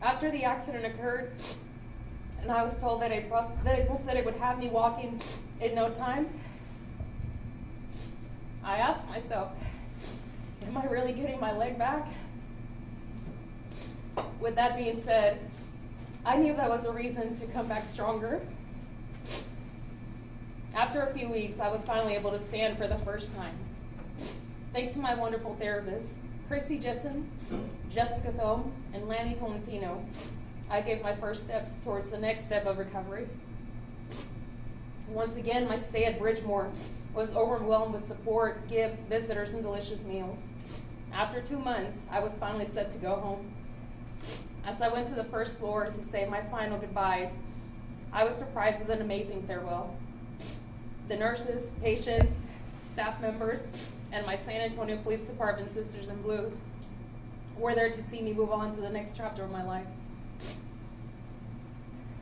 After the accident occurred, and I was told that a prosthetic would have me walking in no time, I asked myself, am I really getting my leg back? With that being said, I knew that was a reason to come back stronger. After a few weeks, I was finally able to stand for the first time. Thanks to my wonderful therapists, Christy Jessen, Jessica Thome, and Lanny Tolentino, I gave my first steps towards the next step of recovery. Once again, my stay at Bridgemore was overwhelmed with support, gifts, visitors, and delicious meals. After 2 months, I was finally set to go home. As I went to the first floor to say my final goodbyes, I was surprised with an amazing farewell. The nurses, patients, staff members, and my San Antonio Police Department Sisters in Blue were there to see me move on to the next chapter of my life.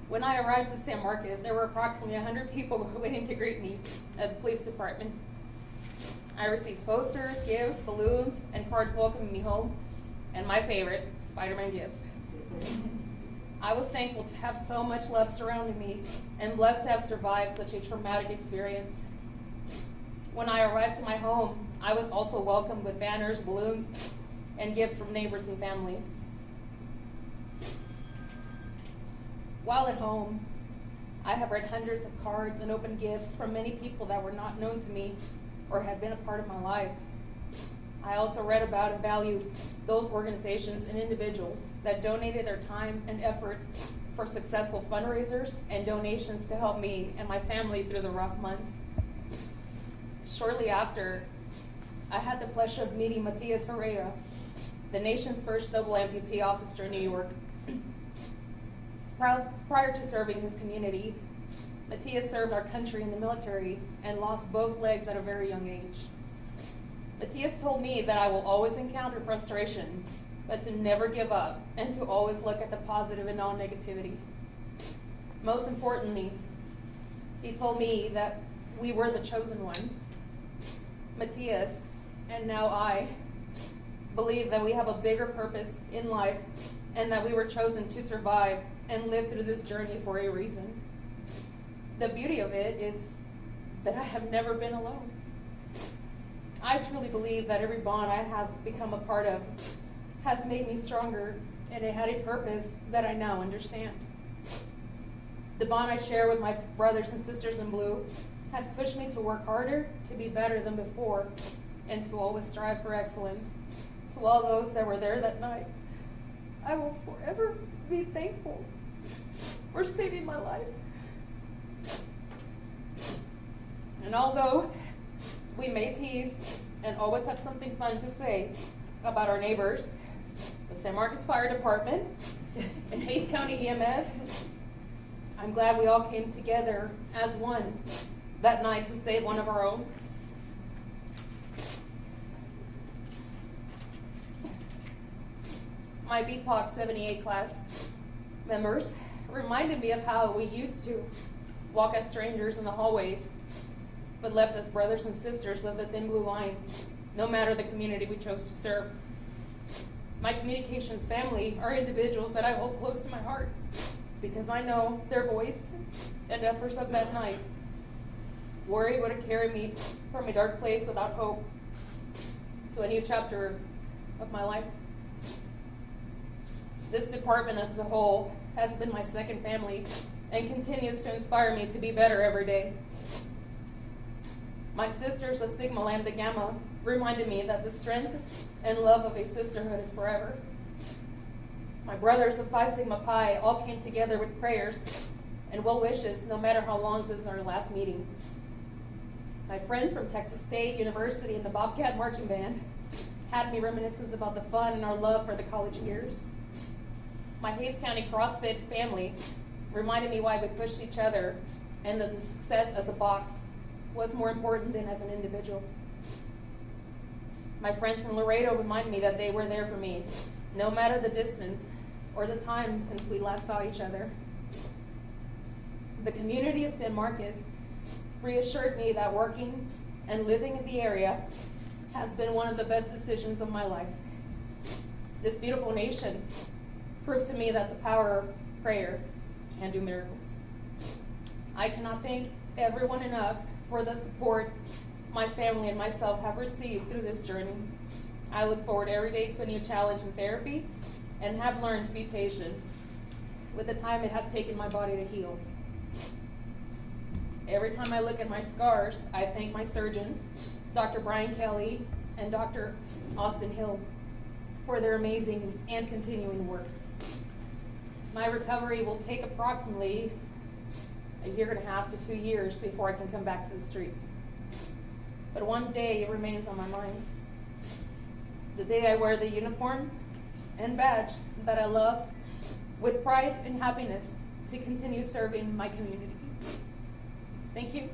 When I arrived to San Marcos, there were approximately 100 people waiting to greet me at the police department. I received posters, gifts, balloons, and cards welcoming me home, and my favorite, Spider-Man gifts. I was thankful to have so much love surrounding me and blessed to have survived such a traumatic experience. When I arrived to my home, I was also welcomed with banners, balloons, and gifts from neighbors and family. While at home, I have read hundreds of cards and opened gifts from many people that were not known to me or had been a part of my life. I also read about and valued those organizations and individuals that donated their time and efforts for successful fundraisers and donations to help me and my family through the rough months. Shortly after, I had the pleasure of meeting Matias Herrera, the nation's first double amputee officer in New York. Prior to serving his community, Matias served our country in the military and lost both legs at a very young age. Matias told me that I will always encounter frustration, but to never give up and to always look at the positive and all negativity. Most importantly, he told me that we were the chosen ones. Matias, and now I, believe that we have a bigger purpose in life and that we were chosen to survive and live through this journey for a reason. The beauty of it is that I have never been alone. I truly believe that every bond I have become a part of has made me stronger, and it had a purpose that I now understand. The bond I share with my brothers and sisters in blue has pushed me to work harder, to be better than before, and to always strive for excellence. To all those that were there that night, I will forever be thankful for saving my life. And although we may tease and always have something fun to say about our neighbors, the San Marcos Fire Department, and Hays County EMS, I'm glad we all came together as one that night to save one of our own. My BPOC 78 class members reminded me of how we used to walk as strangers in the hallways, but left as brothers and sisters of the thin blue line, no matter the community we chose to serve. My communications family are individuals that I hold close to my heart because I know their voice and efforts of that night were able to carry me from a dark place without hope to a new chapter of my life. This department as a whole has been my second family and continues to inspire me to be better every day. My sisters of Sigma Lambda Gamma reminded me that the strength and love of a sisterhood is forever. My brothers of Phi Sigma Pi all came together with prayers and well wishes no matter how long since our last meeting. My friends from Texas State University and the Bobcat Marching Band had me reminiscence about the fun and our love for the college years. My Hays County CrossFit family reminded me why we pushed each other and that the success as a box was more important than as an individual. My friends from Laredo reminded me that they were there for me, no matter the distance or the time since we last saw each other. The community of San Marcos reassured me that working and living in the area has been one of the best decisions of my life. This beautiful nation proved to me that the power of prayer can do miracles. I cannot thank everyone enough for the support my family and myself have received through this journey. I look forward every day to a new challenge in therapy and have learned to be patient with the time it has taken my body to heal. Every time I look at my scars, I thank my surgeons, Dr. Brian Kelly and Dr. Austin Hill, for their amazing and continuing work. My recovery will take approximately 1.5 to 2 years before I can come back to the streets. But one day it remains on my mind. The day I wear the uniform and badge that I love with pride and happiness to continue serving my community. Thank you.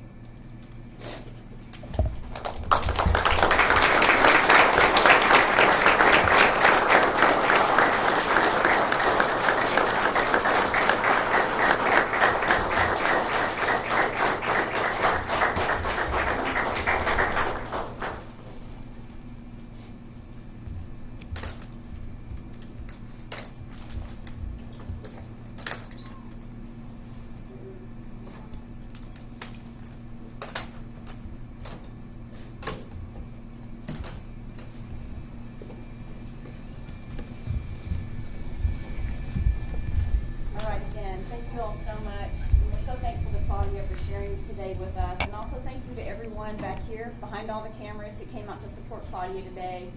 Thank you all so much. We're so thankful to Claudia for sharing today with us, and also thank you to everyone back here behind all the cameras who came out to support Claudia today.